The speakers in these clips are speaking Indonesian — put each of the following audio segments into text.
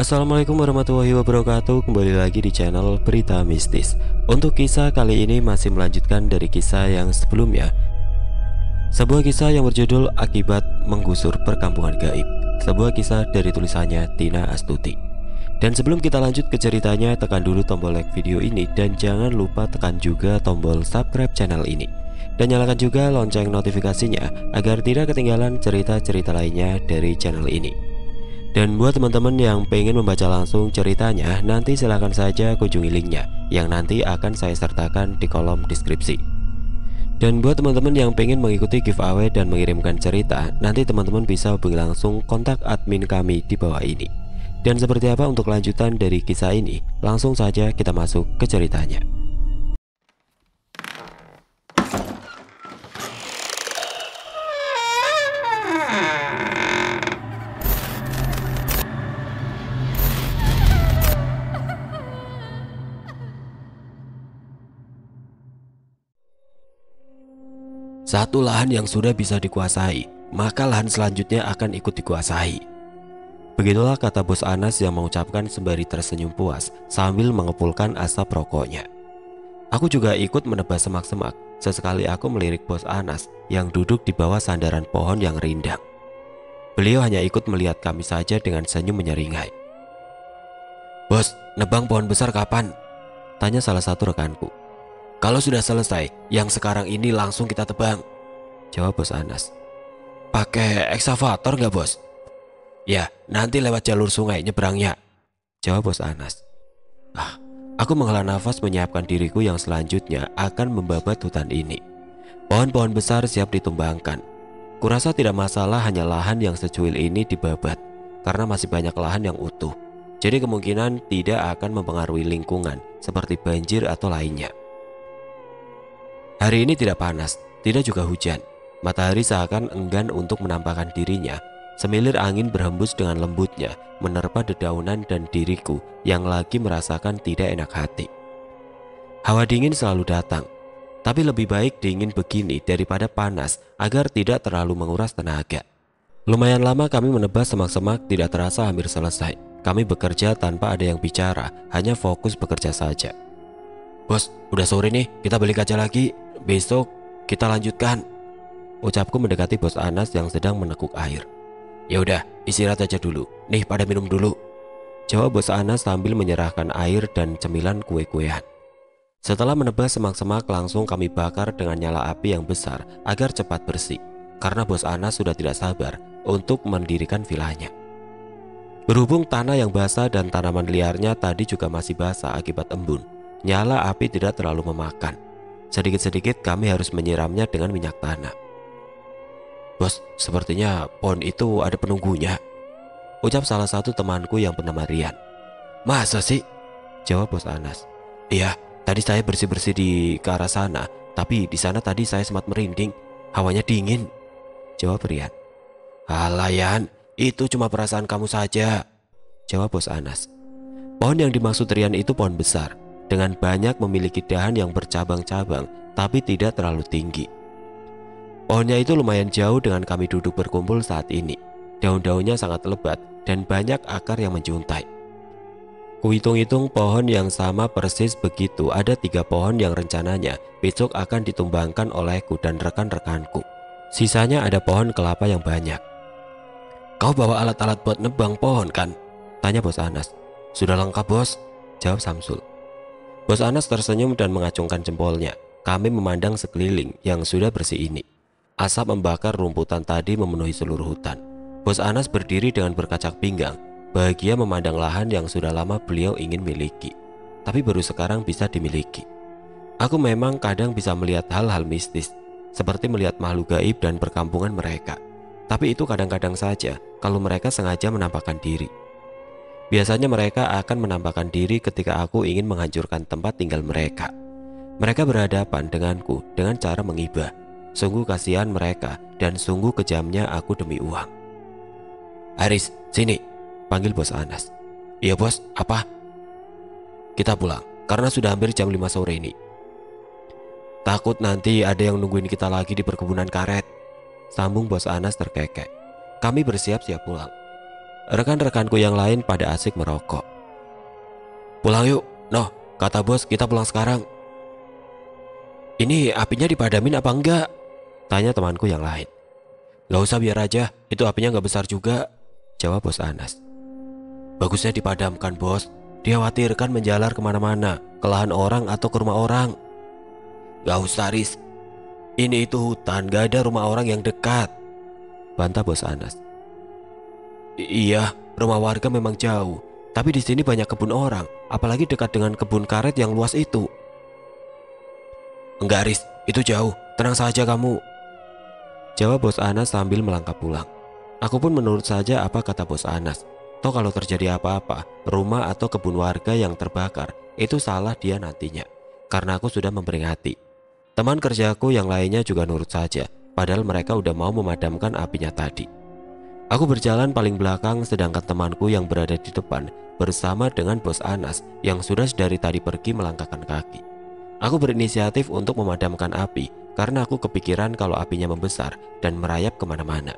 Assalamualaikum warahmatullahi wabarakatuh. Kembali lagi di channel Berita Mistis. Untuk kisah kali ini masih melanjutkan dari kisah yang sebelumnya. Sebuah kisah yang berjudul Akibat Menggusur Perkampungan Gaib. Sebuah kisah dari tulisannya Tina Astuti. Dan sebelum kita lanjut ke ceritanya, tekan dulu tombol like video ini dan jangan lupa tekan juga tombol subscribe channel ini. Dan nyalakan juga lonceng notifikasinya agar tidak ketinggalan cerita-cerita lainnya dari channel ini. Dan buat teman-teman yang pengen membaca langsung ceritanya, nanti silahkan saja kunjungi linknya yang nanti akan saya sertakan di kolom deskripsi. Dan buat teman-teman yang pengen mengikuti giveaway dan mengirimkan cerita, nanti teman-teman bisa hubungi langsung kontak admin kami di bawah ini. Dan seperti apa untuk lanjutan dari kisah ini, langsung saja kita masuk ke ceritanya. Satu lahan yang sudah bisa dikuasai, maka lahan selanjutnya akan ikut dikuasai. Begitulah kata Bos Anas yang mengucapkan sembari tersenyum puas sambil mengepulkan asap rokoknya. Aku juga ikut menebas semak-semak. Sesekali aku melirik Bos Anas yang duduk di bawah sandaran pohon yang rindang. Beliau hanya ikut melihat kami saja dengan senyum menyeringai. "Bos, nebang pohon besar kapan?" tanya salah satu rekanku. "Kalau sudah selesai, yang sekarang ini langsung kita tebang," jawab Bos Anas. "Pakai eksavator nggak, Bos?" "Ya, nanti lewat jalur sungai nyebrangnya," jawab Bos Anas. Aku menghela nafas menyiapkan diriku yang selanjutnya akan membabat hutan ini. Pohon-pohon besar siap ditumbangkan. Kurasa tidak masalah hanya lahan yang secuil ini dibabat, karena masih banyak lahan yang utuh. Jadi kemungkinan tidak akan mempengaruhi lingkungan seperti banjir atau lainnya. Hari ini tidak panas, tidak juga hujan. Matahari seakan enggan untuk menampakkan dirinya. Semilir angin berhembus dengan lembutnya, menerpa dedaunan dan diriku yang lagi merasakan tidak enak hati. Hawa dingin selalu datang, tapi lebih baik dingin begini daripada panas agar tidak terlalu menguras tenaga. Lumayan lama kami menebas semak-semak, tidak terasa hampir selesai. Kami bekerja tanpa ada yang bicara, hanya fokus bekerja saja. "Bos, udah sore nih, kita balik aja lagi. Besok kita lanjutkan," ucapku mendekati Bos Anas yang sedang meneguk air. "Ya udah, istirahat aja dulu. Nih, pada minum dulu," jawab Bos Anas sambil menyerahkan air dan cemilan kue-kuean. Setelah menebas semak-semak, langsung kami bakar dengan nyala api yang besar agar cepat bersih, karena Bos Anas sudah tidak sabar untuk mendirikan vilanya. Berhubung tanah yang basah dan tanaman liarnya tadi juga masih basah akibat embun, nyala api tidak terlalu memakan. Sedikit-sedikit kami harus menyiramnya dengan minyak tanah. "Bos, sepertinya pohon itu ada penunggunya," ucap salah satu temanku yang bernama Rian. "Masa sih?" jawab Bos Anas. "Iya, tadi saya bersih-bersih ke arah sana, tapi di sana tadi saya sempat merinding. Hawanya dingin," jawab Rian. "Alah Yan, itu cuma perasaan kamu saja," jawab Bos Anas. Pohon yang dimaksud Rian itu pohon besar, dengan banyak memiliki dahan yang bercabang-cabang tapi tidak terlalu tinggi. Pohonnya itu lumayan jauh dengan kami duduk berkumpul saat ini. Daun-daunnya sangat lebat dan banyak akar yang menjuntai. Kuhitung-hitung pohon yang sama persis begitu ada 3 pohon yang rencananya besok akan ditumbangkan olehku dan rekan-rekanku. Sisanya ada pohon kelapa yang banyak. "Kau bawa alat-alat buat nebang pohon kan?" tanya Bos Anas. "Sudah lengkap, Bos," jawab Samsul. Bos Anas tersenyum dan mengacungkan jempolnya. Kami memandang sekeliling yang sudah bersih ini. Asap membakar rumputan tadi memenuhi seluruh hutan. Bos Anas berdiri dengan berkacak pinggang, bahagia memandang lahan yang sudah lama beliau ingin miliki, tapi baru sekarang bisa dimiliki. Aku memang kadang bisa melihat hal-hal mistis, seperti melihat makhluk gaib dan perkampungan mereka. Tapi itu kadang-kadang saja kalau mereka sengaja menampakkan diri. Biasanya mereka akan menampakkan diri ketika aku ingin menghancurkan tempat tinggal mereka. Mereka berhadapan denganku dengan cara mengibah. Sungguh kasihan mereka dan sungguh kejamnya aku demi uang. "Aris, sini," panggil Bos Anas. "Iya Bos, apa?" "Kita pulang, karena sudah hampir jam 5 sore ini. Takut nanti ada yang nungguin kita lagi di perkebunan karet," sambung Bos Anas terkekeh. Kami bersiap-siap pulang. Rekan-rekanku yang lain pada asik merokok. "Pulang yuk, Noh, kata bos kita pulang sekarang." "Ini apinya dipadamin apa enggak?" tanya temanku yang lain. "Gak usah, biar aja, itu apinya gak besar juga," jawab bos Anas. "Bagusnya dipadamkan bos, dikhawatirkan menjalar kemana-mana, ke lahan orang atau ke rumah orang." "Gak usah Riz, ini itu hutan, gak ada rumah orang yang dekat," bantah bos Anas. "Iya, rumah warga memang jauh, tapi di sini banyak kebun orang, apalagi dekat dengan kebun karet yang luas itu." "Enggak Riz, itu jauh, tenang saja kamu," jawab bos Anas sambil melangkah pulang. Aku pun menurut saja apa kata bos Anas. Toh kalau terjadi apa-apa, rumah atau kebun warga yang terbakar, itu salah dia nantinya, karena aku sudah memperingati. Teman kerjaku yang lainnya juga nurut saja, padahal mereka udah mau memadamkan apinya tadi. Aku berjalan paling belakang, sedangkan temanku yang berada di depan bersama dengan bos Anas yang sudah dari tadi pergi melangkahkan kaki. Aku berinisiatif untuk memadamkan api karena aku kepikiran kalau apinya membesar dan merayap kemana-mana.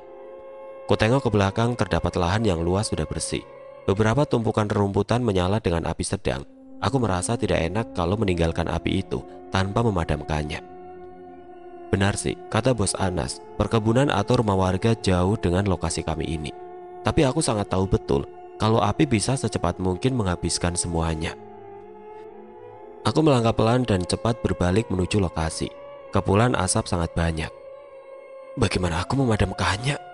Kutengok ke belakang, terdapat lahan yang luas sudah bersih. Beberapa tumpukan rerumputan menyala dengan api sedang. Aku merasa tidak enak kalau meninggalkan api itu tanpa memadamkannya. Benar sih, kata bos Anas, perkebunan atau rumah warga jauh dengan lokasi kami ini. Tapi aku sangat tahu betul kalau api bisa secepat mungkin menghabiskan semuanya. Aku melangkah pelan dan cepat berbalik menuju lokasi. Kepulan asap sangat banyak. Bagaimana aku memadamkannya?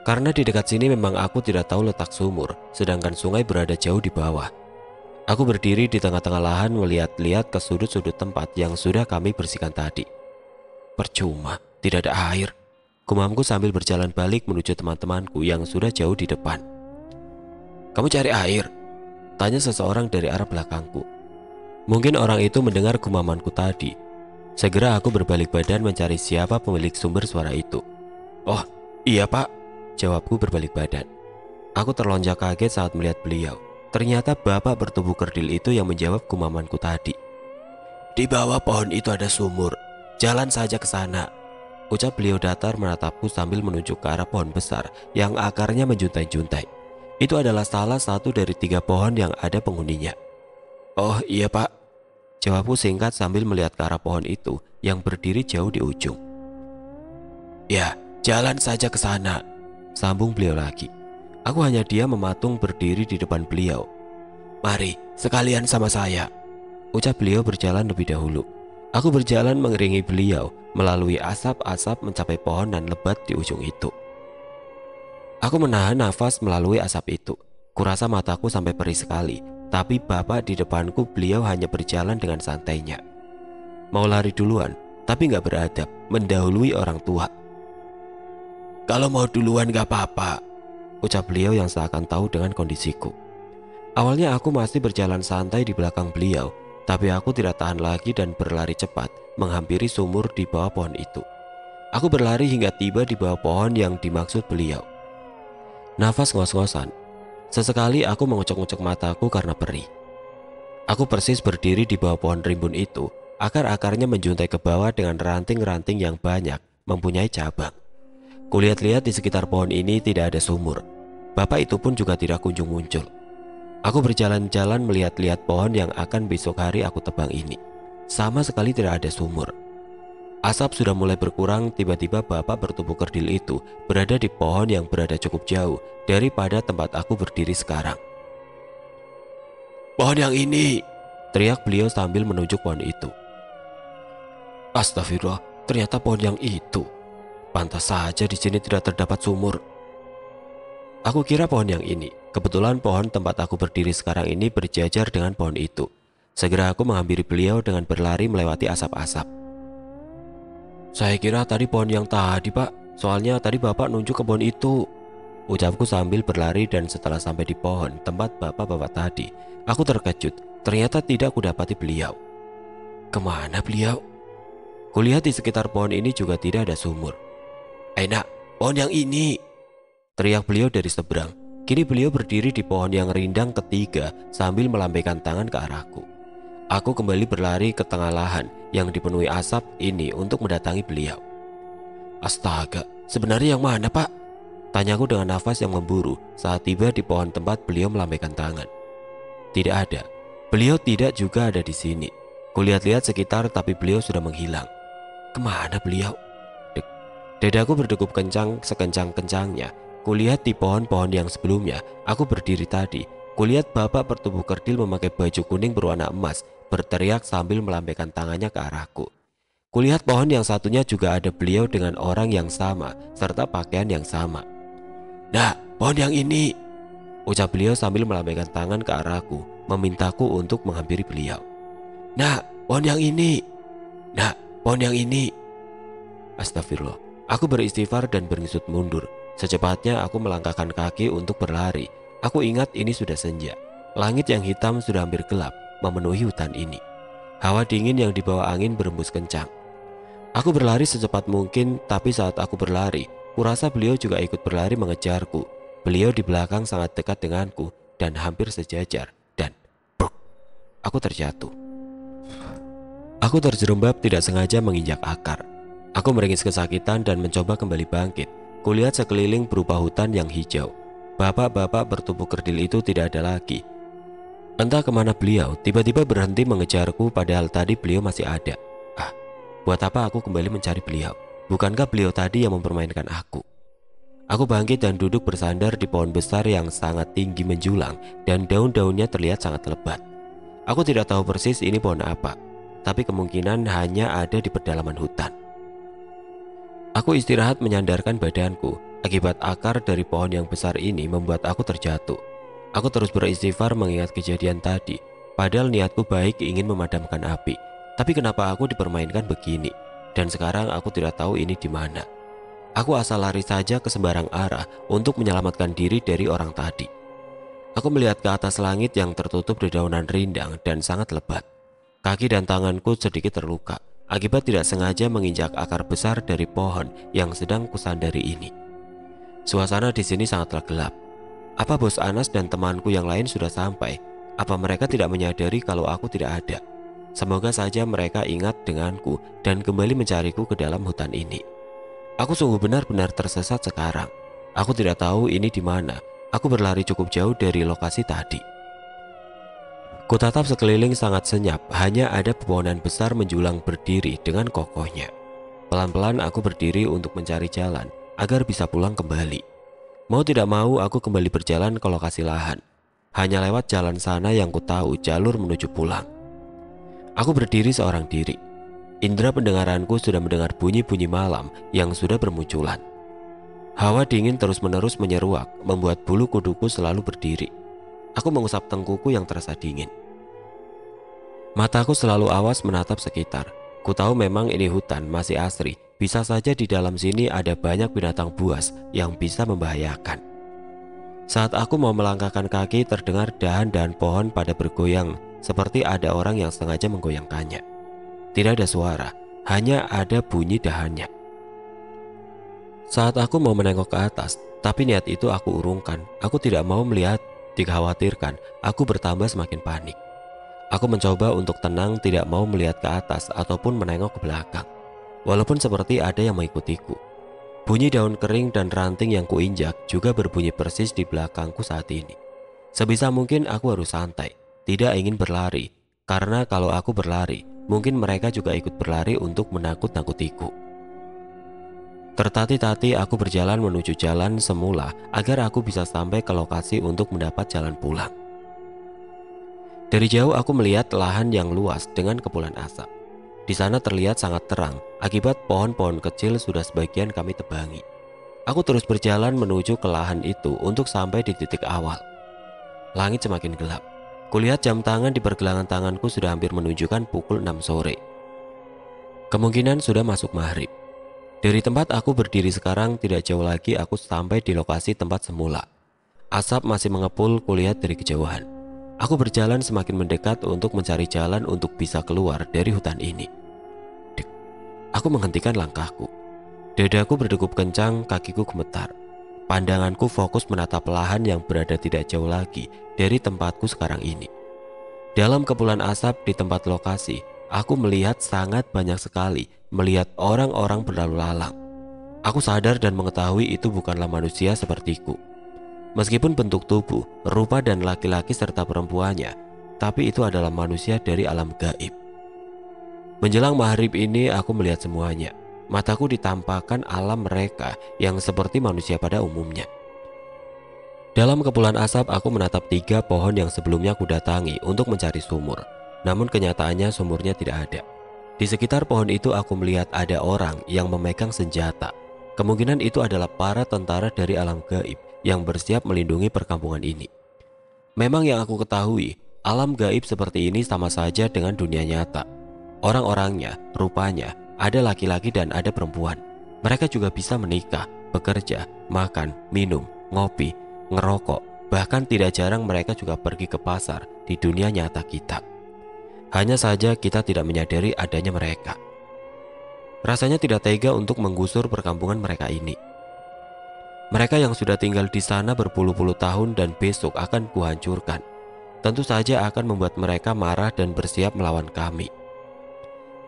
Karena di dekat sini memang aku tidak tahu letak sumur, sedangkan sungai berada jauh di bawah. Aku berdiri di tengah-tengah lahan melihat-lihat ke sudut-sudut tempat yang sudah kami bersihkan tadi. Percuma, tidak ada air, gumamku sambil berjalan balik menuju teman-temanku yang sudah jauh di depan. "Kamu cari air?" tanya seseorang dari arah belakangku. Mungkin orang itu mendengar gumamanku tadi. Segera aku berbalik badan mencari siapa pemilik sumber suara itu. "Oh, iya pak," jawabku berbalik badan. Aku terlonjak kaget saat melihat beliau. Ternyata bapak bertubuh kerdil itu yang menjawab gumamanku tadi. "Di bawah pohon itu ada sumur. Jalan saja ke sana," ucap beliau datar menatapku sambil menunjuk ke arah pohon besar yang akarnya menjuntai-juntai. Itu adalah salah satu dari 3 pohon yang ada penghuninya. "Oh iya pak," jawabku singkat sambil melihat ke arah pohon itu yang berdiri jauh di ujung. "Ya, jalan saja ke sana," sambung beliau lagi. Aku hanya diam mematung berdiri di depan beliau. "Mari, sekalian sama saya," ucap beliau berjalan lebih dahulu. Aku berjalan mengiringi beliau melalui asap-asap mencapai pohon dan lebat di ujung itu. Aku menahan nafas melalui asap itu. Kurasa mataku sampai perih sekali, tapi bapak di depanku beliau hanya berjalan dengan santainya. Mau lari duluan, tapi gak beradab, mendahului orang tua. "Kalau mau duluan gak apa-apa," ucap beliau yang seakan tahu dengan kondisiku. Awalnya aku masih berjalan santai di belakang beliau, tapi aku tidak tahan lagi dan berlari cepat menghampiri sumur di bawah pohon itu. Aku berlari hingga tiba di bawah pohon yang dimaksud beliau. Nafas ngos-ngosan. Sesekali aku mengocok-ngocok mataku karena perih. Aku persis berdiri di bawah pohon rimbun itu, akar-akarnya menjuntai ke bawah dengan ranting-ranting yang banyak mempunyai cabang. Kulihat-lihat di sekitar pohon ini tidak ada sumur. Bapak itu pun juga tidak kunjung muncul. Aku berjalan-jalan melihat-lihat pohon yang akan besok hari aku tebang ini. Sama sekali tidak ada sumur. Asap sudah mulai berkurang, tiba-tiba bapak bertubuh kerdil itu berada di pohon yang berada cukup jauh daripada tempat aku berdiri sekarang. "Pohon yang ini," teriak beliau sambil menunjuk pohon itu. Astagfirullah, ternyata pohon yang itu. Pantas saja di sini tidak terdapat sumur. Aku kira pohon yang ini. Kebetulan pohon tempat aku berdiri sekarang ini berjajar dengan pohon itu. Segera aku menghampiri beliau dengan berlari melewati asap-asap. "Saya kira tadi pohon yang tadi pak, soalnya tadi bapak nunjuk ke pohon itu," ucapku sambil berlari. Dan setelah sampai di pohon tempat bapak-bapak tadi, aku terkejut. Ternyata tidak kudapati beliau. Kemana beliau? Kulihat di sekitar pohon ini juga tidak ada sumur. "Enak, pohon yang ini," teriak beliau dari seberang. Kini beliau berdiri di pohon yang rindang ketiga sambil melambaikan tangan ke arahku. Aku kembali berlari ke tengah lahan yang dipenuhi asap ini untuk mendatangi beliau. "Astaga, sebenarnya yang mana pak?" Tanyaku dengan nafas yang memburu saat tiba di pohon tempat beliau melambaikan tangan. Tidak ada. Beliau tidak juga ada di sini. Kulihat-lihat sekitar tapi beliau sudah menghilang. Kemana beliau? Dadaku berdegup kencang sekencang-kencangnya. Kulihat di pohon-pohon yang sebelumnya aku berdiri tadi. Kulihat bapak bertubuh kerdil memakai baju kuning berwarna emas berteriak sambil melambaikan tangannya ke arahku. Kulihat pohon yang satunya juga ada beliau dengan orang yang sama serta pakaian yang sama. Nah, pohon yang ini, ucap beliau sambil melambaikan tangan ke arahku, memintaku untuk menghampiri beliau. Nah, pohon yang ini. Nah, pohon yang ini. Astagfirullah. Aku beristighfar dan berngisut mundur. Secepatnya aku melangkahkan kaki untuk berlari. Aku ingat ini sudah senja. Langit yang hitam sudah hampir gelap memenuhi hutan ini. Hawa dingin yang dibawa angin berembus kencang. Aku berlari secepat mungkin, tapi saat aku berlari, kurasa beliau juga ikut berlari mengejarku. Beliau di belakang sangat dekat denganku dan hampir sejajar. Dan aku terjatuh. Aku terjerembab tidak sengaja menginjak akar. Aku meringis kesakitan dan mencoba kembali bangkit. Kulihat sekeliling berupa hutan yang hijau. Bapak-bapak bertubuh kerdil itu tidak ada lagi. Entah kemana beliau, tiba-tiba berhenti mengejarku padahal tadi beliau masih ada. Buat apa aku kembali mencari beliau? Bukankah beliau tadi yang mempermainkan aku? Aku bangkit dan duduk bersandar di pohon besar yang sangat tinggi menjulang dan daun-daunnya terlihat sangat lebat. Aku tidak tahu persis ini pohon apa, tapi kemungkinan hanya ada di pedalaman hutan. Aku istirahat menyandarkan badanku. Akibat akar dari pohon yang besar ini membuat aku terjatuh. Aku terus beristighfar mengingat kejadian tadi. Padahal niatku baik ingin memadamkan api. Tapi kenapa aku dipermainkan begini? Dan sekarang aku tidak tahu ini di mana. Aku asal lari saja ke sembarang arah untuk menyelamatkan diri dari orang tadi. Aku melihat ke atas langit yang tertutup dedaunan rindang dan sangat lebat. Kaki dan tanganku sedikit terluka akibat tidak sengaja menginjak akar besar dari pohon yang sedang kusandari ini. Suasana di sini sangatlah gelap. Apa bos Anas dan temanku yang lain sudah sampai? Apa mereka tidak menyadari kalau aku tidak ada? Semoga saja mereka ingat denganku dan kembali mencariku ke dalam hutan ini. Aku sungguh benar-benar tersesat sekarang. Aku tidak tahu ini di mana. Aku berlari cukup jauh dari lokasi tadi. Kutatap sekeliling sangat senyap, hanya ada pepohonan besar menjulang berdiri dengan kokohnya. Pelan-pelan aku berdiri untuk mencari jalan agar bisa pulang kembali. Mau tidak mau aku kembali berjalan ke lokasi lahan. Hanya lewat jalan sana yang ku tahu jalur menuju pulang. Aku berdiri seorang diri. Indera pendengaranku sudah mendengar bunyi-bunyi malam yang sudah bermunculan. Hawa dingin terus-menerus menyeruak, membuat bulu kuduku selalu berdiri. Aku mengusap tengkuku yang terasa dingin. Mataku selalu awas menatap sekitar. Ku tahu memang ini hutan masih asri. Bisa saja di dalam sini ada banyak binatang buas yang bisa membahayakan. Saat aku mau melangkahkan kaki, terdengar dahan-dahan pohon pada bergoyang seperti ada orang yang sengaja menggoyangkannya. Tidak ada suara, hanya ada bunyi dahannya. Saat aku mau menengok ke atas, tapi niat itu aku urungkan. Aku tidak mau melihat, dikhawatirkan aku bertambah semakin panik. Aku mencoba untuk tenang, tidak mau melihat ke atas ataupun menengok ke belakang. Walaupun seperti ada yang mengikutiku. Bunyi daun kering dan ranting yang kuinjak juga berbunyi persis di belakangku saat ini. Sebisa mungkin aku harus santai. Tidak ingin berlari, karena kalau aku berlari, mungkin mereka juga ikut berlari untuk menakut-nakutiku. Tertati-tati aku berjalan menuju jalan semula agar aku bisa sampai ke lokasi untuk mendapat jalan pulang. Dari jauh aku melihat lahan yang luas dengan kepulan asap. Di sana terlihat sangat terang, akibat pohon-pohon kecil sudah sebagian kami tebangi. Aku terus berjalan menuju ke lahan itu untuk sampai di titik awal. Langit semakin gelap. Kulihat jam tangan di pergelangan tanganku sudah hampir menunjukkan pukul 6 sore. Kemungkinan sudah masuk maghrib. Dari tempat aku berdiri sekarang tidak jauh lagi aku sampai di lokasi tempat semula. Asap masih mengepul kulihat dari kejauhan. Aku berjalan semakin mendekat untuk mencari jalan untuk bisa keluar dari hutan ini. Aku menghentikan langkahku. Dadaku berdegup kencang, kakiku gemetar. Pandanganku fokus menatap lahan yang berada tidak jauh lagi dari tempatku sekarang ini. Dalam kepulan asap di tempat lokasi, aku melihat sangat banyak sekali melihat orang-orang berlalu lalang. Aku sadar dan mengetahui itu bukanlah manusia sepertiku. Meskipun bentuk tubuh, rupa dan laki-laki serta perempuannya, tapi itu adalah manusia dari alam gaib. Menjelang maghrib ini aku melihat semuanya. Mataku ditampakkan alam mereka yang seperti manusia pada umumnya. Dalam kepulan asap aku menatap 3 pohon yang sebelumnya aku datangi untuk mencari sumur. Namun kenyataannya sumurnya tidak ada. Di sekitar pohon itu aku melihat ada orang yang memegang senjata. Kemungkinan itu adalah para tentara dari alam gaib yang bersiap melindungi perkampungan ini. Memang yang aku ketahui, alam gaib seperti ini sama saja dengan dunia nyata. Orang-orangnya, rupanya, ada laki-laki dan ada perempuan. Mereka juga bisa menikah, bekerja, makan, minum, ngopi, ngerokok. Bahkan tidak jarang mereka juga pergi ke pasar di dunia nyata kita. Hanya saja kita tidak menyadari adanya mereka. Rasanya tidak tega untuk menggusur perkampungan mereka ini. Mereka yang sudah tinggal di sana berpuluh-puluh tahun dan besok akan kuhancurkan. Tentu saja akan membuat mereka marah dan bersiap melawan kami.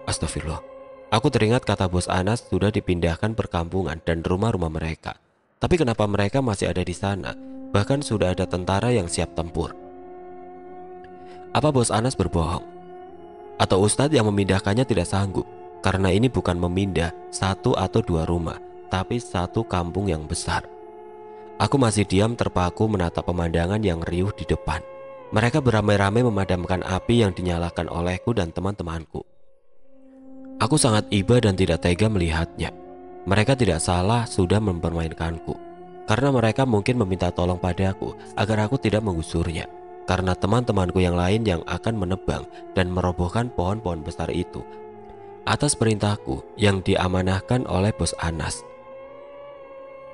Astagfirullah. Aku teringat kata bos Anas sudah dipindahkan perkampungan dan rumah-rumah mereka. Tapi kenapa mereka masih ada di sana? Bahkan sudah ada tentara yang siap tempur. Apa bos Anas berbohong? Atau Ustadz yang memindahkannya tidak sanggup? Karena ini bukan memindah 1 atau 2 rumah, tapi 1 kampung yang besar. Aku masih diam terpaku menatap pemandangan yang riuh di depan. Mereka beramai-ramai memadamkan api yang dinyalakan olehku dan teman-temanku. Aku sangat iba dan tidak tega melihatnya. Mereka tidak salah sudah mempermainkanku. Karena mereka mungkin meminta tolong padaku agar aku tidak menggusurnya. Karena teman-temanku yang lain yang akan menebang dan merobohkan pohon-pohon besar itu atas perintahku yang diamanahkan oleh bos Anas.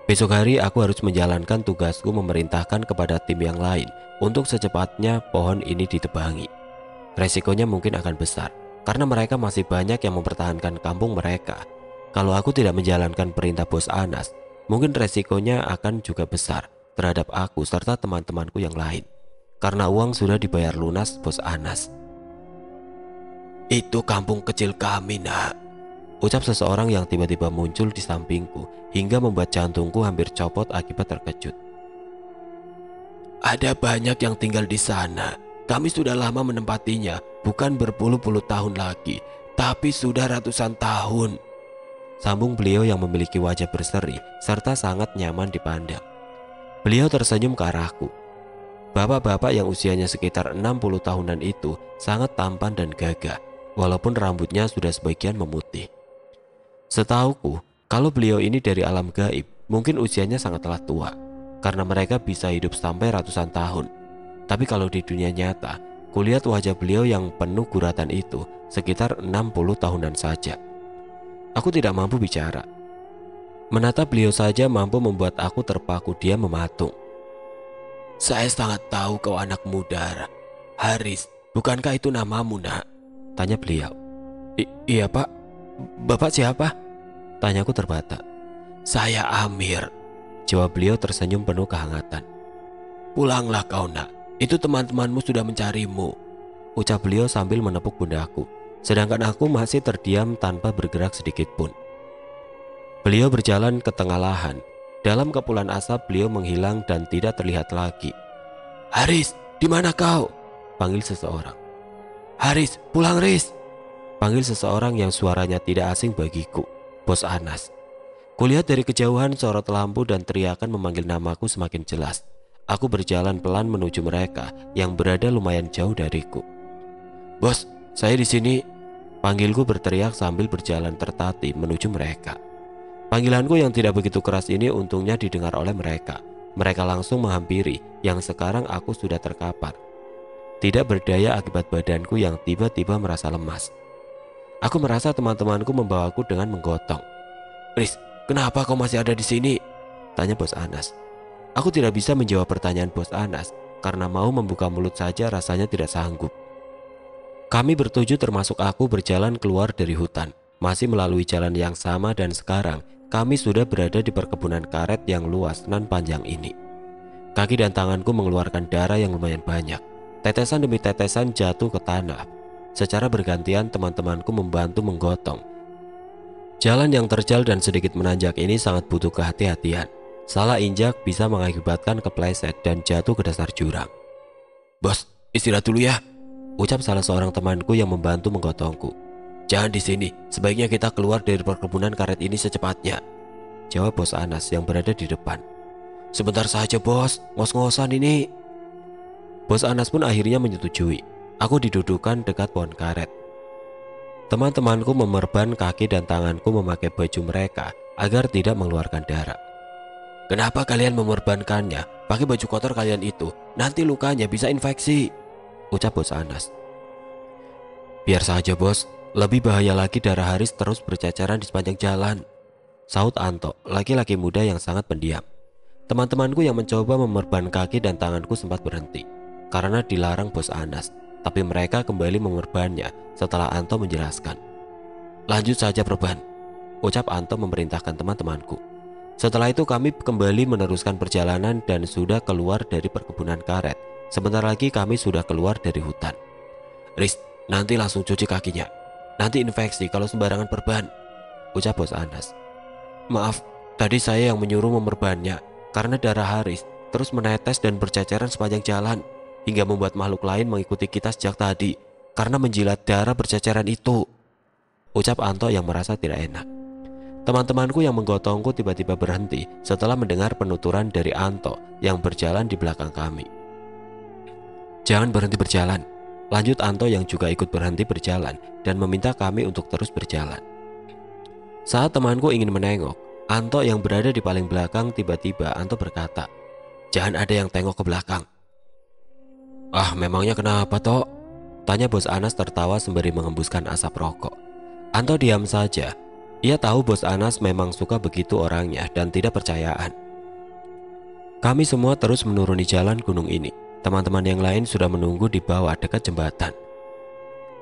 Besok hari aku harus menjalankan tugasku memerintahkan kepada tim yang lain untuk secepatnya pohon ini ditebangi. Resikonya mungkin akan besar karena mereka masih banyak yang mempertahankan kampung mereka. Kalau aku tidak menjalankan perintah bos Anas, mungkin resikonya akan juga besar terhadap aku serta teman-temanku yang lain. Karena uang sudah dibayar lunas bos Anas. Itu kampung kecil kami, nak, ucap seseorang yang tiba-tiba muncul di sampingku hingga membuat jantungku hampir copot akibat terkejut. Ada banyak yang tinggal di sana. Kami sudah lama menempatinya, bukan berpuluh-puluh tahun lagi, tapi sudah ratusan tahun, sambung beliau yang memiliki wajah berseri serta sangat nyaman dipandang. Beliau tersenyum ke arahku. Bapak-bapak yang usianya sekitar 60 tahunan itu sangat tampan dan gagah, walaupun rambutnya sudah sebagian memutih. Setauku, kalau beliau ini dari alam gaib, mungkin usianya sangatlah tua, karena mereka bisa hidup sampai ratusan tahun. Tapi kalau di dunia nyata, kulihat wajah beliau yang penuh guratan itu sekitar 60 tahunan saja. Aku tidak mampu bicara. Menatap beliau saja mampu membuat aku terpaku diam mematung. Saya sangat tahu kau anak muda, Haris. Bukankah itu namamu, nak? Tanya beliau. Iya, Pak. Bapak siapa? Tanyaku terbata. Saya Amir, jawab beliau tersenyum penuh kehangatan. Pulanglah kau, nak. Itu teman-temanmu sudah mencarimu, ucap beliau sambil menepuk pundakku. Sedangkan aku masih terdiam tanpa bergerak sedikit pun. Beliau berjalan ke tengah lahan. Dalam kepulan asap beliau menghilang dan tidak terlihat lagi. Haris, di mana kau? Panggil seseorang. Haris, pulang Riz, panggil seseorang yang suaranya tidak asing bagiku, bos Anas. Kulihat dari kejauhan sorot lampu dan teriakan memanggil namaku semakin jelas. Aku berjalan pelan menuju mereka yang berada lumayan jauh dariku. Bos, saya di sini, panggilku berteriak sambil berjalan tertatih menuju mereka. Panggilanku yang tidak begitu keras ini untungnya didengar oleh mereka. Mereka langsung menghampiri yang sekarang aku sudah terkapar. Tidak berdaya akibat badanku yang tiba-tiba merasa lemas. Aku merasa teman-temanku membawaku dengan menggotong. Riz, kenapa kau masih ada di sini? Tanya bos Anas. Aku tidak bisa menjawab pertanyaan bos Anas karena mau membuka mulut saja rasanya tidak sanggup. Kami bertujuh termasuk aku berjalan keluar dari hutan, masih melalui jalan yang sama dan sekarang kami sudah berada di perkebunan karet yang luas nan panjang ini. Kaki dan tanganku mengeluarkan darah yang lumayan banyak. Tetesan demi tetesan jatuh ke tanah. Secara bergantian teman-temanku membantu menggotong. Jalan yang terjal dan sedikit menanjak ini sangat butuh kehati-hatian. Salah injak bisa mengakibatkan kepleset dan jatuh ke dasar jurang. "Bos, istirahat dulu ya," ucap salah seorang temanku yang membantu menggotongku. "Jangan di sini, sebaiknya kita keluar dari perkebunan karet ini secepatnya," jawab Bos Anas yang berada di depan. "Sebentar saja bos, ngos-ngosan ini." Bos Anas pun akhirnya menyetujui. Aku didudukan dekat pohon karet. Teman-temanku memerban kaki dan tanganku memakai baju mereka agar tidak mengeluarkan darah. "Kenapa kalian memorbankannya? Pakai baju kotor kalian itu, nanti lukanya bisa infeksi," ucap Bos Anas. "Biar saja bos, lebih bahaya lagi darah Haris terus berceceran di sepanjang jalan," sahut Anto, laki-laki muda yang sangat pendiam. Teman-temanku yang mencoba memerban kaki dan tanganku sempat berhenti karena dilarang Bos Anas, tapi mereka kembali memerbannya setelah Anto menjelaskan. "Lanjut saja perban," ucap Anto memerintahkan teman-temanku. Setelah itu kami kembali meneruskan perjalanan dan sudah keluar dari perkebunan karet. Sebentar lagi kami sudah keluar dari hutan. "Riz, nanti langsung cuci kakinya. Nanti infeksi kalau sembarangan perban," ucap Bos Anas. "Maaf, tadi saya yang menyuruh memerbannya karena darah Haris terus menetes dan berceceran sepanjang jalan hingga membuat makhluk lain mengikuti kita sejak tadi karena menjilat darah berceceran itu," ucap Anto yang merasa tidak enak. Teman-temanku yang menggotongku tiba-tiba berhenti setelah mendengar penuturan dari Anto yang berjalan di belakang kami. "Jangan berhenti berjalan," lanjut Anto yang juga ikut berhenti berjalan dan meminta kami untuk terus berjalan. Saat temanku ingin menengok, Anto yang berada di paling belakang tiba-tiba Anto berkata, "Jangan ada yang tengok ke belakang." "Ah, memangnya kenapa toh?" tanya Bos Anas tertawa sembari mengembuskan asap rokok. Anto diam saja. Ia tahu Bos Anas memang suka begitu orangnya dan tidak percayaan. Kami semua terus menuruni jalan gunung ini. Teman-teman yang lain sudah menunggu di bawah dekat jembatan.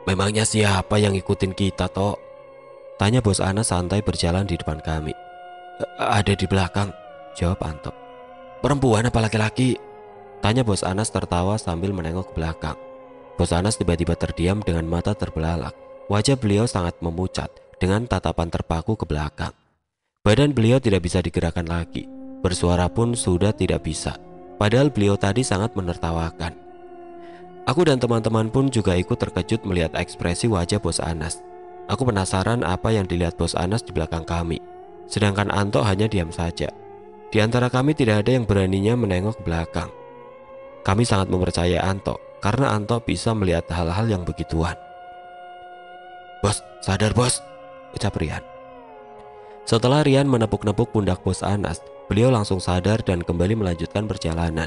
"Memangnya siapa yang ikutin kita toh?" tanya Bos Anas santai berjalan di depan kami. Ada di belakang," jawab Anto. "Perempuan apa laki-laki?" tanya Bos Anas tertawa sambil menengok ke belakang. Bos Anas tiba-tiba terdiam dengan mata terbelalak. Wajah beliau sangat memucat dengan tatapan terpaku ke belakang. Badan beliau tidak bisa digerakkan lagi. Bersuara pun sudah tidak bisa. Padahal beliau tadi sangat menertawakan. Aku dan teman-teman pun juga ikut terkejut melihat ekspresi wajah Bos Anas. Aku penasaran apa yang dilihat Bos Anas di belakang kami. Sedangkan Anto hanya diam saja. Di antara kami tidak ada yang beraninya menengok ke belakang. Kami sangat mempercayai Anto karena Anto bisa melihat hal-hal yang begituan. "Bos, sadar bos," ucap Rian. Setelah Rian menepuk-nepuk pundak Bos Anas, beliau langsung sadar dan kembali melanjutkan perjalanan.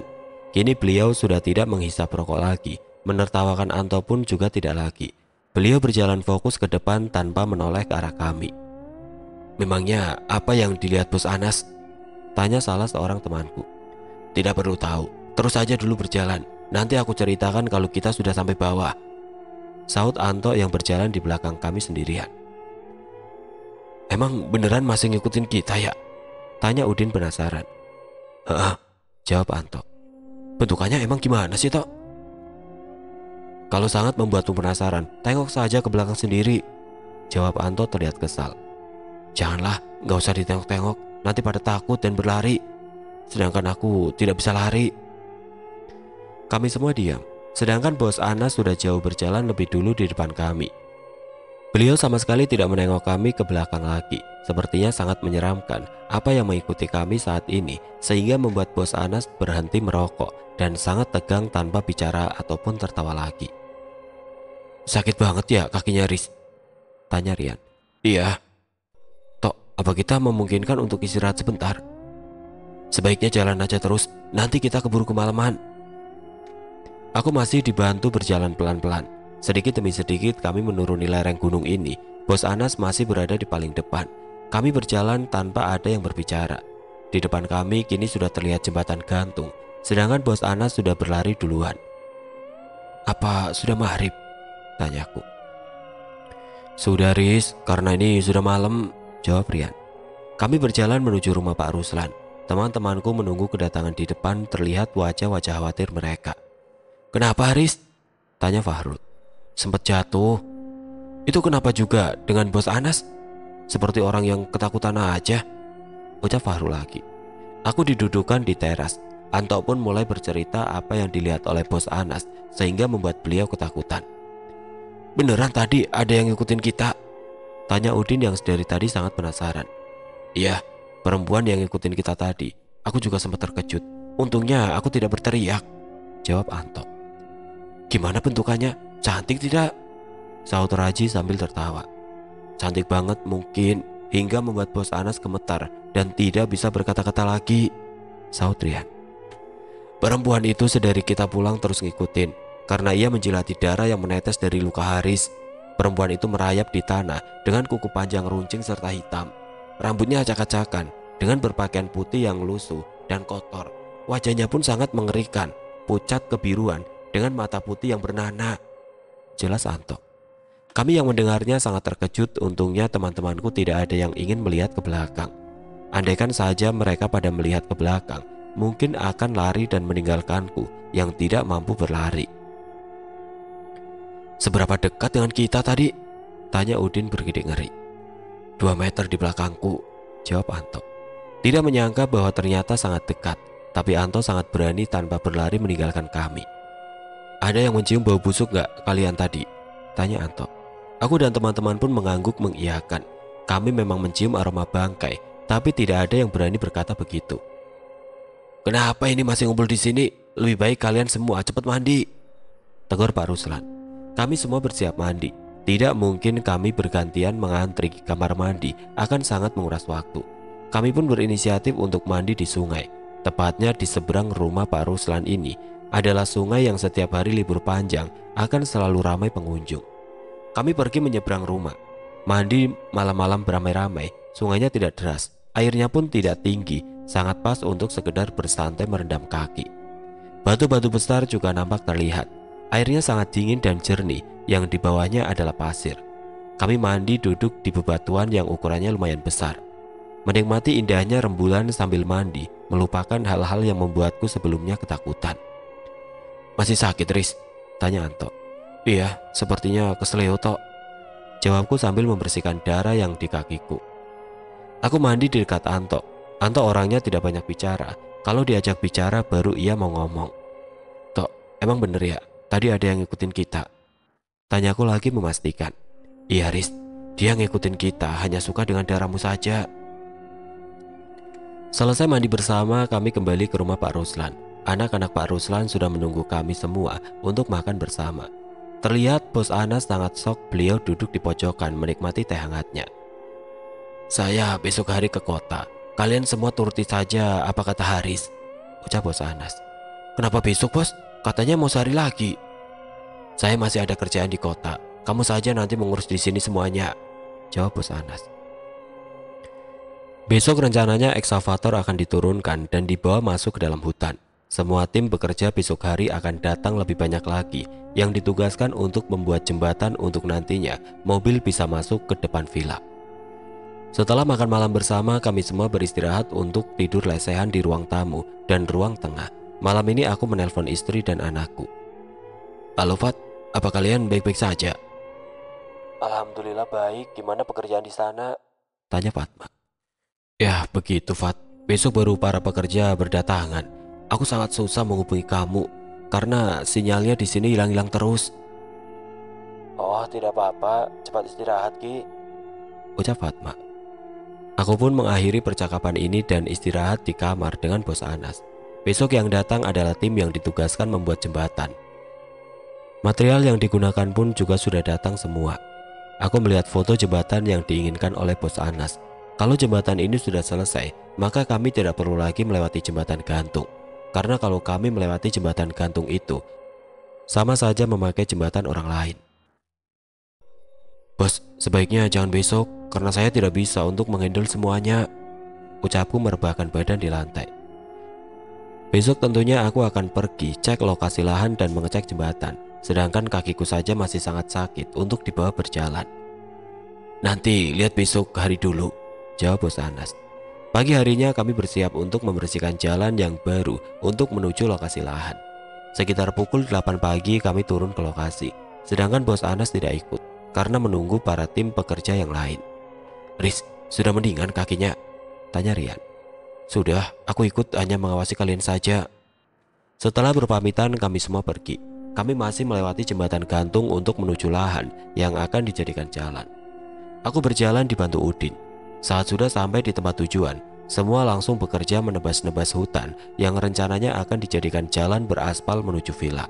Kini beliau sudah tidak menghisap rokok lagi, menertawakan Anto pun juga tidak lagi. Beliau berjalan fokus ke depan tanpa menoleh ke arah kami. "Memangnya apa yang dilihat Bos Anas?" tanya salah seorang temanku. "Tidak perlu tahu, terus saja dulu berjalan. Nanti aku ceritakan kalau kita sudah sampai bawah," sahut Anto yang berjalan di belakang kami sendirian. "Emang beneran masih ngikutin kita ya?" tanya Udin penasaran. "Heeh," jawab Anto. "Bentukannya emang gimana sih toh?" "Kalau sangat membuatmu penasaran, tengok saja ke belakang sendiri," jawab Anto terlihat kesal. "Janganlah, gak usah ditengok-tengok, nanti pada takut dan berlari. Sedangkan aku tidak bisa lari." Kami semua diam, sedangkan Bos Anas sudah jauh berjalan lebih dulu di depan kami. Beliau sama sekali tidak menengok kami ke belakang lagi. Sepertinya sangat menyeramkan apa yang mengikuti kami saat ini, sehingga membuat Bos Anas berhenti merokok dan sangat tegang tanpa bicara ataupun tertawa lagi. "Sakit banget ya kakinya Riz?" tanya Rian. "Iya." "Tok, apa kita memungkinkan untuk istirahat sebentar?" "Sebaiknya jalan aja terus, nanti kita keburu kemalaman." Aku masih dibantu berjalan pelan-pelan. Sedikit demi sedikit kami menuruni lereng gunung ini. Bos Anas masih berada di paling depan. Kami berjalan tanpa ada yang berbicara. Di depan kami kini sudah terlihat jembatan gantung, sedangkan Bos Anas sudah berlari duluan. "Apa sudah maghrib?" tanyaku. "Sudah Riz, karena ini sudah malam," jawab Rian. Kami berjalan menuju rumah Pak Ruslan. Teman-temanku menunggu kedatangan di depan, terlihat wajah-wajah khawatir mereka. "Kenapa Riz?" tanya Fahrul. "Sempat jatuh." "Itu kenapa juga dengan Bos Anas?" seperti orang yang ketakutan aja, ucap Fahrul lagi. Aku didudukan di teras. Anto pun mulai bercerita apa yang dilihat oleh bos Anas sehingga membuat beliau ketakutan. Beneran tadi ada yang ngikutin kita? Tanya Udin yang dari tadi sangat penasaran. Iya, perempuan yang ngikutin kita tadi. Aku juga sempat terkejut. Untungnya aku tidak berteriak, jawab Anto. Gimana bentukannya? Cantik tidak? Sahut Raji sambil tertawa. Cantik banget mungkin, hingga membuat bos Anas gemetar dan tidak bisa berkata-kata lagi, sahut Rian. Perempuan itu sedari kita pulang terus ngikutin, karena ia menjilati darah yang menetes dari luka Haris. Perempuan itu merayap di tanah dengan kuku panjang runcing serta hitam. Rambutnya acak-acakan dengan berpakaian putih yang lusuh dan kotor. Wajahnya pun sangat mengerikan, pucat kebiruan dengan mata putih yang bernanah, jelas Anto. Kami yang mendengarnya sangat terkejut. Untungnya teman-temanku tidak ada yang ingin melihat ke belakang. Andaikan saja mereka pada melihat ke belakang, mungkin akan lari dan meninggalkanku yang tidak mampu berlari. Seberapa dekat dengan kita tadi? Tanya Udin bergidik ngeri. 2 meter di belakangku, jawab Anto. Tidak menyangka bahwa ternyata sangat dekat, tapi Anto sangat berani tanpa berlari meninggalkan kami. Ada yang mencium bau busuk gak kalian tadi? Tanya Anto. Aku dan teman-teman pun mengangguk mengiyakan. Kami memang mencium aroma bangkai, tapi tidak ada yang berani berkata begitu. Kenapa ini masih ngumpul di sini? Lebih baik kalian semua cepat mandi, tegur Pak Ruslan. Kami semua bersiap mandi. Tidak mungkin kami bergantian mengantri ke kamar mandi, akan sangat menguras waktu. Kami pun berinisiatif untuk mandi di sungai. Tepatnya di seberang rumah Pak Ruslan ini adalah sungai yang setiap hari libur panjang akan selalu ramai pengunjung. Kami pergi menyeberang rumah. Mandi malam-malam beramai-ramai. Sungainya tidak deras, airnya pun tidak tinggi, sangat pas untuk sekedar bersantai merendam kaki. Batu-batu besar juga nampak terlihat. Airnya sangat dingin dan jernih, yang di bawahnya adalah pasir. Kami mandi duduk di bebatuan yang ukurannya lumayan besar. Menikmati indahnya rembulan sambil mandi, melupakan hal-hal yang membuatku sebelumnya ketakutan. Masih sakit, Riz? Tanya Anto. Iya, sepertinya kesleo tok, jawabku sambil membersihkan darah yang di kakiku. Aku mandi di dekat Anto. Anto orangnya tidak banyak bicara. Kalau diajak bicara baru ia mau ngomong. Tok, emang bener ya? Tadi ada yang ngikutin kita? Tanyaku lagi memastikan. Iya, Riz, dia ngikutin kita, hanya suka dengan darahmu saja. Selesai mandi bersama, kami kembali ke rumah Pak Ruslan. Anak-anak Pak Ruslan sudah menunggu kami semua untuk makan bersama. Terlihat bos Anas sangat shock. Beliau duduk di pojokan menikmati teh hangatnya. Saya besok hari ke kota. Kalian semua turuti saja apa kata Haris, ucap bos Anas. Kenapa besok, bos? Katanya mau sehari lagi. Saya masih ada kerjaan di kota. Kamu saja nanti mengurus di sini semuanya, jawab bos Anas. Besok rencananya ekskavator akan diturunkan dan dibawa masuk ke dalam hutan. Semua tim bekerja besok hari akan datang lebih banyak lagi yang ditugaskan untuk membuat jembatan untuk nantinya mobil bisa masuk ke depan villa. Setelah makan malam bersama, kami semua beristirahat untuk tidur lesehan di ruang tamu dan ruang tengah. Malam ini aku menelpon istri dan anakku. Halo Fat, apa kalian baik-baik saja? Alhamdulillah baik, gimana pekerjaan di sana? Tanya Fatma. Ya begitu Fat, besok baru para pekerja berdatangan. Aku sangat susah menghubungi kamu karena sinyalnya di sini hilang-hilang terus. Oh tidak apa-apa, cepat istirahat Ki, ucap Fatma. Aku pun mengakhiri percakapan ini dan istirahat di kamar dengan bos Anas. Besok yang datang adalah tim yang ditugaskan membuat jembatan. Material yang digunakan pun juga sudah datang semua. Aku melihat foto jembatan yang diinginkan oleh bos Anas. Kalau jembatan ini sudah selesai, maka kami tidak perlu lagi melewati jembatan gantung. Karena kalau kami melewati jembatan gantung itu, sama saja memakai jembatan orang lain. Bos, sebaiknya jangan besok, karena saya tidak bisa untuk menghandle semuanya, ucapku merebahkan badan di lantai. Besok tentunya aku akan pergi cek lokasi lahan dan mengecek jembatan, sedangkan kakiku saja masih sangat sakit untuk dibawa berjalan. Nanti lihat besok hari dulu, jawab bos Anas. Pagi harinya kami bersiap untuk membersihkan jalan yang baru untuk menuju lokasi lahan. Sekitar pukul 8 pagi kami turun ke lokasi, sedangkan bos Anas tidak ikut karena menunggu para tim pekerja yang lain. "Riz, sudah mendingan kakinya?" tanya Rian. "Sudah, aku ikut hanya mengawasi kalian saja." Setelah berpamitan kami semua pergi. Kami masih melewati jembatan gantung untuk menuju lahan yang akan dijadikan jalan. Aku berjalan dibantu Udin. Saat sudah sampai di tempat tujuan, semua langsung bekerja menebas-nebas hutan yang rencananya akan dijadikan jalan beraspal menuju villa.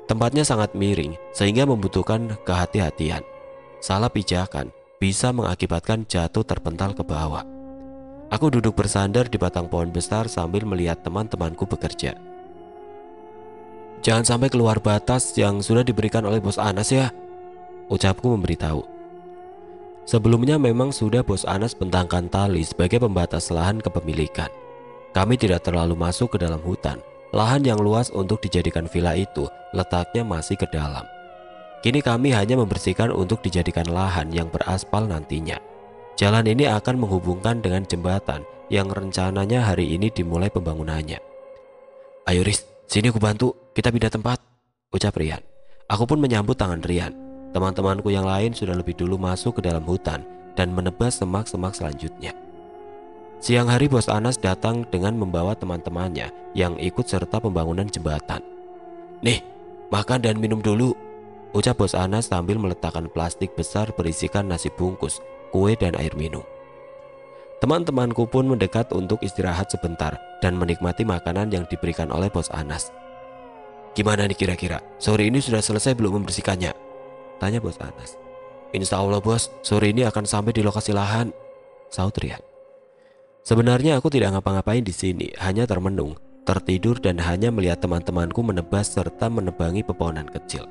Tempatnya sangat miring sehingga membutuhkan kehati-hatian. Salah pijakan bisa mengakibatkan jatuh terpental ke bawah. Aku duduk bersandar di batang pohon besar sambil melihat teman-temanku bekerja. "Jangan sampai keluar batas yang sudah diberikan oleh Bos Anas ya," ucapku memberitahu. Sebelumnya memang sudah Bos Anas bentangkan tali sebagai pembatas lahan kepemilikan. Kami tidak terlalu masuk ke dalam hutan. Lahan yang luas untuk dijadikan villa itu letaknya masih ke dalam. Kini kami hanya membersihkan untuk dijadikan lahan yang beraspal nantinya. Jalan ini akan menghubungkan dengan jembatan yang rencananya hari ini dimulai pembangunannya. "Ayo Riz, sini aku bantu, kita pindah tempat," ucap Rian. Aku pun menyambut tangan Rian. Teman-temanku yang lain sudah lebih dulu masuk ke dalam hutan dan menebas semak-semak selanjutnya. Siang hari Bos Anas datang dengan membawa teman-temannya yang ikut serta pembangunan jembatan. "Nih, makan dan minum dulu," ucap Bos Anas sambil meletakkan plastik besar berisikan nasi bungkus, kue dan air minum. Teman-temanku pun mendekat untuk istirahat sebentar dan menikmati makanan yang diberikan oleh Bos Anas. "Gimana nih kira-kira, sore ini sudah selesai belum membersihkannya?" tanya Bos Anas. "Insya Allah bos, sore ini akan sampai di lokasi lahan," sahut Rian. Sebenarnya aku tidak ngapa-ngapain di sini, hanya termenung, tertidur dan hanya melihat teman-temanku menebas serta menebangi pepohonan kecil.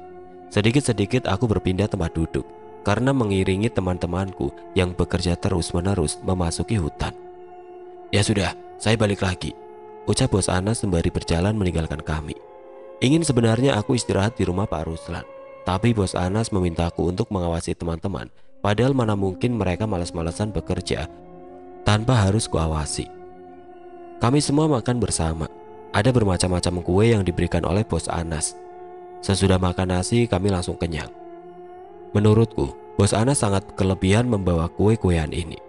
Sedikit-sedikit aku berpindah tempat duduk karena mengiringi teman-temanku yang bekerja terus-menerus memasuki hutan. "Ya sudah, saya balik lagi," ucap Bos Anas sembari berjalan meninggalkan kami. Ingin sebenarnya aku istirahat di rumah Pak Ruslan, tapi Bos Anas memintaku untuk mengawasi teman-teman, padahal mana mungkin mereka malas-malasan bekerja tanpa harus kuawasi. Kami semua makan bersama. Ada bermacam-macam kue yang diberikan oleh Bos Anas. Sesudah makan nasi, kami langsung kenyang. Menurutku, Bos Anas sangat kelebihan membawa kue-kuean ini.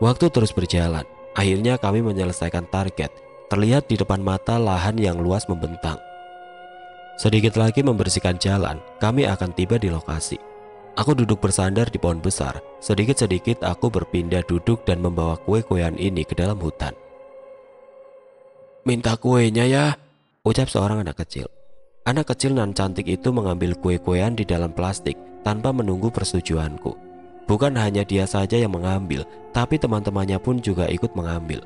Waktu terus berjalan. Akhirnya kami menyelesaikan target. Terlihat di depan mata lahan yang luas membentang. Sedikit lagi membersihkan jalan, kami akan tiba di lokasi. Aku duduk bersandar di pohon besar. Sedikit-sedikit aku berpindah duduk dan membawa kue-kuean ini ke dalam hutan. "Minta kuenya ya," ucap seorang anak kecil. Anak kecil nan cantik itu mengambil kue-kuean di dalam plastik tanpa menunggu persetujuanku. Bukan hanya dia saja yang mengambil, tapi teman-temannya pun juga ikut mengambil.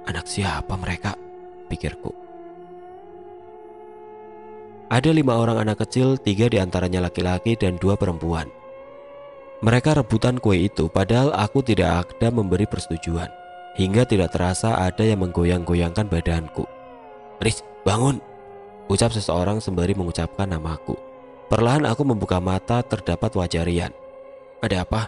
Anak siapa mereka? Pikirku. Ada 5 orang anak kecil, 3 diantaranya laki-laki dan 2 perempuan. Mereka rebutan kue itu padahal aku tidak ada memberi persetujuan. Hingga tidak terasa ada yang menggoyang-goyangkan badanku. "Riz, bangun!" ucap seseorang sembari mengucapkan namaku. Perlahan aku membuka mata, terdapat wajah Rian. "Ada apa?"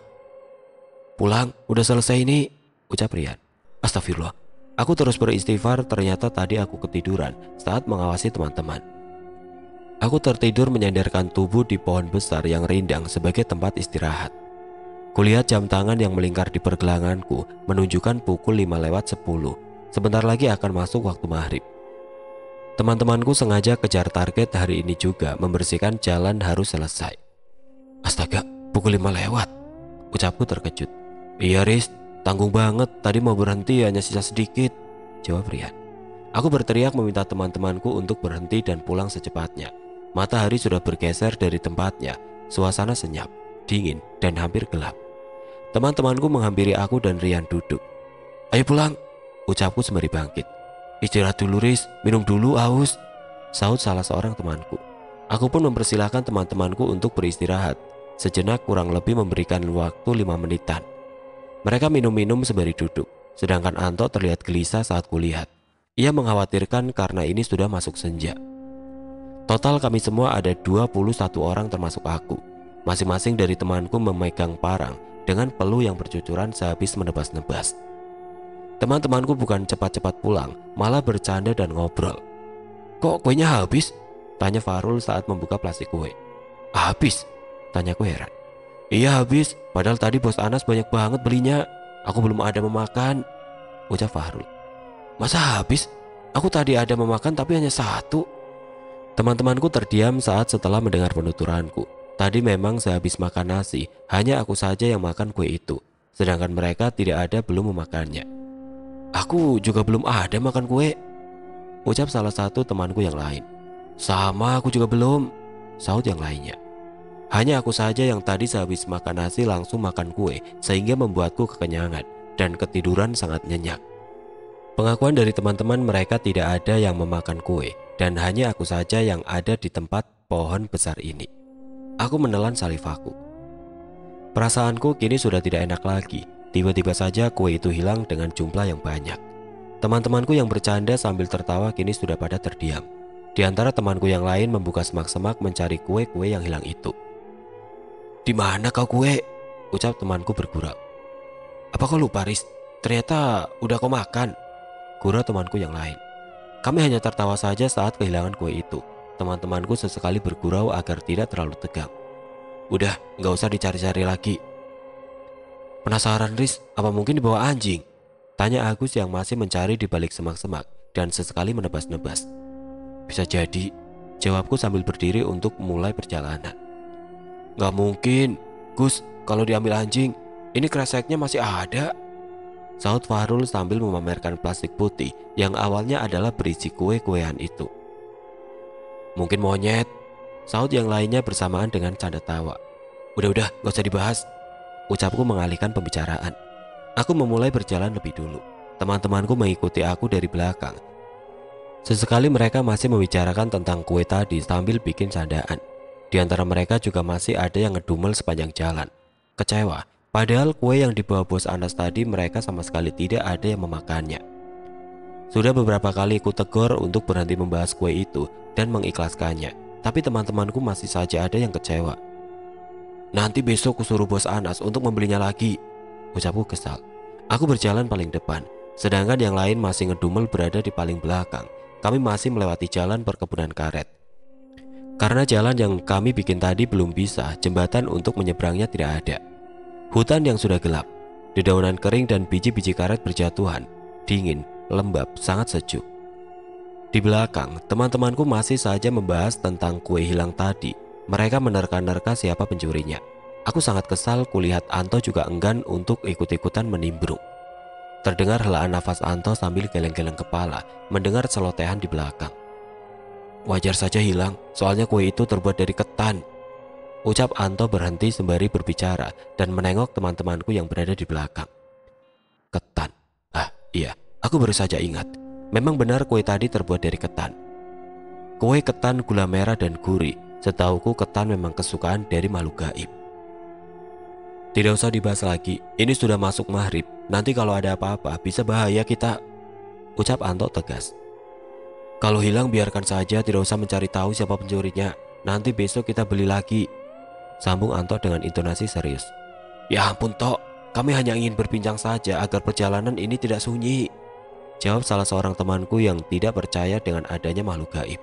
"Pulang, udah selesai ini," ucap Rian. Astagfirullah. Aku terus beristighfar, ternyata tadi aku ketiduran saat mengawasi teman-teman. Aku tertidur menyandarkan tubuh di pohon besar yang rindang sebagai tempat istirahat. Kulihat jam tangan yang melingkar di pergelanganku menunjukkan pukul 5:10. Sebentar lagi akan masuk waktu maghrib. Teman-temanku sengaja kejar target hari ini juga, membersihkan jalan harus selesai. "Astaga, pukul 5 lewat," ucapku terkejut. "Iya Riz, tanggung banget, tadi mau berhenti hanya sisa sedikit," jawab Rian. Aku berteriak meminta teman-temanku untuk berhenti dan pulang secepatnya. Matahari sudah bergeser dari tempatnya, suasana senyap, dingin, dan hampir gelap. Teman-temanku menghampiri aku dan Rian duduk. "Ayo pulang," ucapku sembari bangkit. "Istirahat dulu Riz, minum dulu haus," sahut salah seorang temanku. Aku pun mempersilahkan teman-temanku untuk beristirahat. Sejenak kurang lebih memberikan waktu 5 menitan. Mereka minum-minum sembari duduk, sedangkan Anto terlihat gelisah saat kulihat. Ia mengkhawatirkan karena ini sudah masuk senja. Total kami semua ada 21 orang termasuk aku. Masing-masing dari temanku memegang parang dengan peluh yang bercucuran sehabis menebas-nebas. Teman-temanku bukan cepat-cepat pulang, malah bercanda dan ngobrol. "Kok kuenya habis?" tanya Farul saat membuka plastik kue. "Habis?" tanyaku heran. Iya habis, padahal tadi bos Anas banyak banget belinya. Aku belum ada memakan, ucap Fahrul. Masa habis? Aku tadi ada memakan tapi hanya satu. Teman-temanku terdiam saat setelah mendengar penuturanku. Tadi memang sehabis makan nasi, hanya aku saja yang makan kue itu. Sedangkan mereka tidak ada belum memakannya. Aku juga belum ada makan kue, ucap salah satu temanku yang lain. Sama aku juga belum, sahut yang lainnya. Hanya aku saja yang tadi sehabis makan nasi langsung makan kue sehingga membuatku kekenyangan dan ketiduran sangat nyenyak. Pengakuan dari teman-teman mereka tidak ada yang memakan kue dan hanya aku saja yang ada di tempat pohon besar ini. Aku menelan salivaku. Perasaanku kini sudah tidak enak lagi. Tiba-tiba saja kue itu hilang dengan jumlah yang banyak. Teman-temanku yang bercanda sambil tertawa kini sudah pada terdiam. Di antara temanku yang lain membuka semak-semak mencari kue-kue yang hilang itu. Di mana kau kue? Ucap temanku bergurau. Apa kau lupa, Riz? Ternyata udah kau makan, gurau temanku yang lain. Kami hanya tertawa saja saat kehilangan kue itu. Teman-temanku sesekali bergurau agar tidak terlalu tegang. Udah, nggak usah dicari-cari lagi. Penasaran, Riz? Apa mungkin dibawa anjing? Tanya Agus yang masih mencari di balik semak-semak dan sesekali menebas-nebas. Bisa jadi, jawabku sambil berdiri untuk mulai perjalanan. Nggak mungkin, Gus, kalau diambil anjing, ini kreseknya masih ada, sahut Fahrul sambil memamerkan plastik putih yang awalnya adalah berisi kue-kuean itu. Mungkin monyet, sahut yang lainnya bersamaan dengan canda tawa. Udah, gak usah dibahas, ucapku mengalihkan pembicaraan. Aku memulai berjalan lebih dulu. Teman-temanku mengikuti aku dari belakang. Sesekali mereka masih membicarakan tentang kue tadi sambil bikin candaan. Di antara mereka juga masih ada yang ngedumel sepanjang jalan. Kecewa, padahal kue yang dibawa bos Anas tadi mereka sama sekali tidak ada yang memakannya. Sudah beberapa kali aku tegur untuk berhenti membahas kue itu dan mengikhlaskannya, tapi teman-temanku masih saja ada yang kecewa. Nanti besok kusuruh bos Anas untuk membelinya lagi, ucapku kesal. Aku berjalan paling depan, sedangkan yang lain masih ngedumel berada di paling belakang. Kami masih melewati jalan perkebunan karet. Karena jalan yang kami bikin tadi belum bisa, jembatan untuk menyeberangnya tidak ada. Hutan yang sudah gelap, dedaunan kering dan biji-biji karet berjatuhan, dingin, lembab, sangat sejuk. Di belakang, teman-temanku masih saja membahas tentang kue hilang tadi. Mereka menerka-nerka siapa pencurinya. Aku sangat kesal kulihat Anto juga enggan untuk ikut-ikutan menimbrung. Terdengar helaan nafas Anto sambil geleng-geleng kepala, mendengar celotehan di belakang. Wajar saja hilang, soalnya kue itu terbuat dari ketan, ucap Anto berhenti sembari berbicara dan menengok teman-temanku yang berada di belakang. Ketan? Ah iya, aku baru saja ingat. Memang benar kue tadi terbuat dari ketan. Kue ketan gula merah dan gurih. Setauku ketan memang kesukaan dari makhluk gaib. Tidak usah dibahas lagi, ini sudah masuk maghrib. Nanti kalau ada apa-apa bisa bahaya kita, ucap Anto tegas. Kalau hilang biarkan saja, tidak usah mencari tahu siapa pencurinya. Nanti besok kita beli lagi, sambung Anto dengan intonasi serius. Ya ampun Tok, kami hanya ingin berbincang saja agar perjalanan ini tidak sunyi, jawab salah seorang temanku yang tidak percaya dengan adanya makhluk gaib.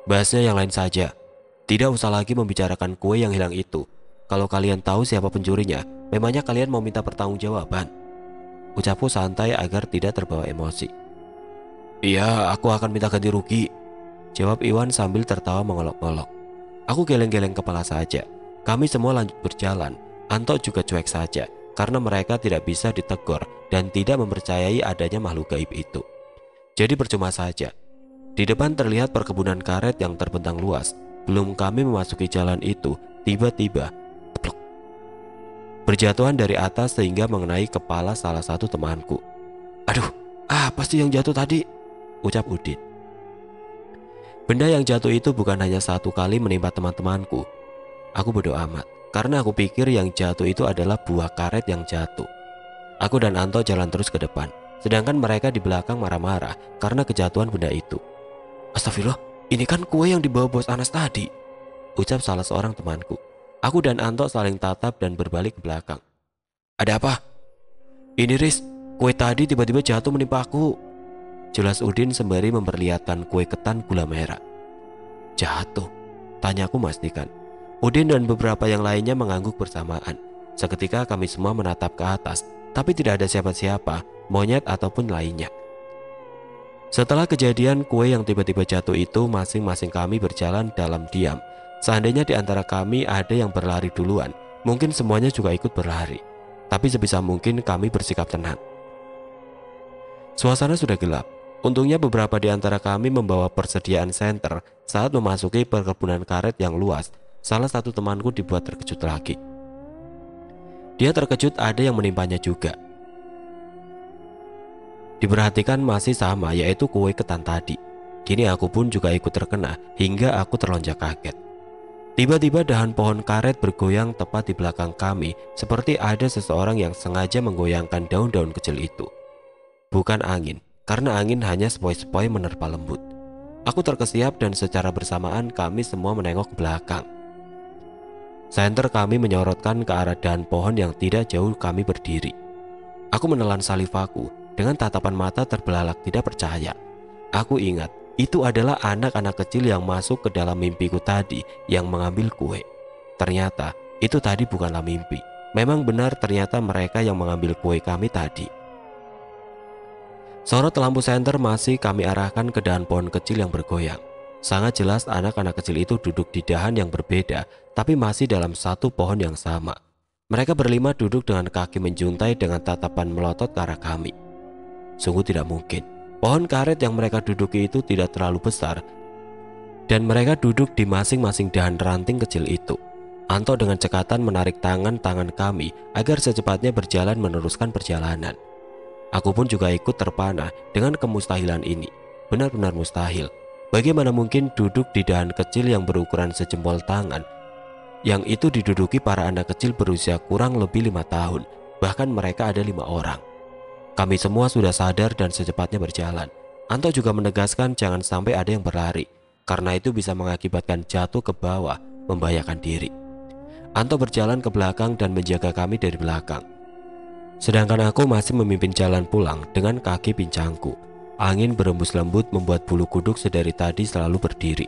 Bahasnya yang lain saja, tidak usah lagi membicarakan kue yang hilang itu. Kalau kalian tahu siapa pencurinya, memangnya kalian mau minta pertanggungjawaban, ucapku santai agar tidak terbawa emosi. Iya, aku akan minta ganti rugi, jawab Iwan sambil tertawa mengolok-olok. Aku geleng-geleng kepala saja. Kami semua lanjut berjalan. Anto juga cuek saja karena mereka tidak bisa ditegur dan tidak mempercayai adanya makhluk gaib itu. Jadi percuma saja. Di depan terlihat perkebunan karet yang terbentang luas. Belum kami memasuki jalan itu, tiba-tiba teplok, berjatuhan dari atas sehingga mengenai kepala salah satu temanku. Aduh, apa sih yang jatuh tadi? Ucap Udin. Benda yang jatuh itu bukan hanya satu kali menimpa teman-temanku. Aku bodoh amat, karena aku pikir yang jatuh itu adalah buah karet yang jatuh. Aku dan Anto jalan terus ke depan, sedangkan mereka di belakang marah-marah karena kejatuhan benda itu. Astagfirullah, ini kan kue yang dibawa bos Anas tadi, ucap salah seorang temanku. Aku dan Anto saling tatap dan berbalik ke belakang. Ada apa? Ini Riz, kue tadi tiba-tiba jatuh menimpa aku, jelas Udin sembari memperlihatkan kue ketan gula merah. Jatuh? Tanyaku memastikan. Udin dan beberapa yang lainnya mengangguk bersamaan. Seketika kami semua menatap ke atas, tapi tidak ada siapa-siapa, monyet ataupun lainnya. Setelah kejadian kue yang tiba-tiba jatuh itu, masing-masing kami berjalan dalam diam. Seandainya di antara kami ada yang berlari duluan, mungkin semuanya juga ikut berlari. Tapi sebisa mungkin kami bersikap tenang. Suasana sudah gelap. Untungnya beberapa di antara kami membawa persediaan senter. Saat memasuki perkebunan karet yang luas, salah satu temanku dibuat terkejut lagi. Dia terkejut ada yang menimpanya juga. Diperhatikan masih sama, yaitu kue ketan tadi. Kini aku pun juga ikut terkena hingga aku terlonjak kaget. Tiba-tiba dahan pohon karet bergoyang tepat di belakang kami, seperti ada seseorang yang sengaja menggoyangkan daun-daun kecil itu. Bukan angin, karena angin hanya sepoi-sepoi menerpa lembut. Aku terkesiap dan secara bersamaan kami semua menengok ke belakang. Senter kami menyorotkan ke arah dahan pohon yang tidak jauh kami berdiri. Aku menelan salivaku dengan tatapan mata terbelalak tidak percaya. Aku ingat, itu adalah anak-anak kecil yang masuk ke dalam mimpiku tadi yang mengambil kue. Ternyata itu tadi bukanlah mimpi. Memang benar ternyata mereka yang mengambil kue kami tadi. Sorot lampu senter masih kami arahkan ke dahan pohon kecil yang bergoyang. Sangat jelas anak-anak kecil itu duduk di dahan yang berbeda, tapi masih dalam satu pohon yang sama. Mereka berlima duduk dengan kaki menjuntai dengan tatapan melotot ke arah kami. Sungguh tidak mungkin. Pohon karet yang mereka duduki itu tidak terlalu besar, dan mereka duduk di masing-masing dahan ranting kecil itu. Anto dengan cekatan menarik tangan-tangan kami agar secepatnya berjalan meneruskan perjalanan. Aku pun juga ikut terpana dengan kemustahilan ini. Benar-benar mustahil. Bagaimana mungkin duduk di dahan kecil yang berukuran sejempol tangan, yang itu diduduki para anak kecil berusia kurang lebih 5 tahun. Bahkan mereka ada 5 orang. Kami semua sudah sadar dan secepatnya berjalan. Anto juga menegaskan jangan sampai ada yang berlari, karena itu bisa mengakibatkan jatuh ke bawah, membahayakan diri. Anto berjalan ke belakang dan menjaga kami dari belakang. Sedangkan aku masih memimpin jalan pulang dengan kaki pincangku. Angin berembus lembut membuat bulu kuduk sedari tadi selalu berdiri.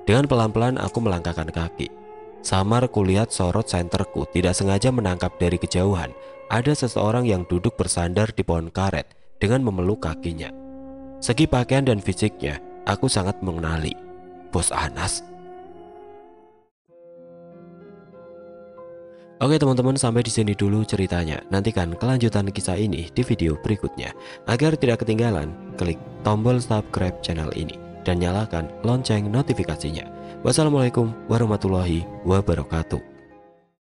Dengan pelan-pelan aku melangkahkan kaki. Samar kulihat sorot senterku tidak sengaja menangkap dari kejauhan ada seseorang yang duduk bersandar di pohon karet dengan memeluk kakinya. Segi pakaian dan fisiknya aku sangat mengenali. Bos Anas. Oke teman-teman, sampai di sini dulu ceritanya. Nantikan kelanjutan kisah ini di video berikutnya. Agar tidak ketinggalan, klik tombol subscribe channel ini dan nyalakan lonceng notifikasinya. Wassalamualaikum warahmatullahi wabarakatuh.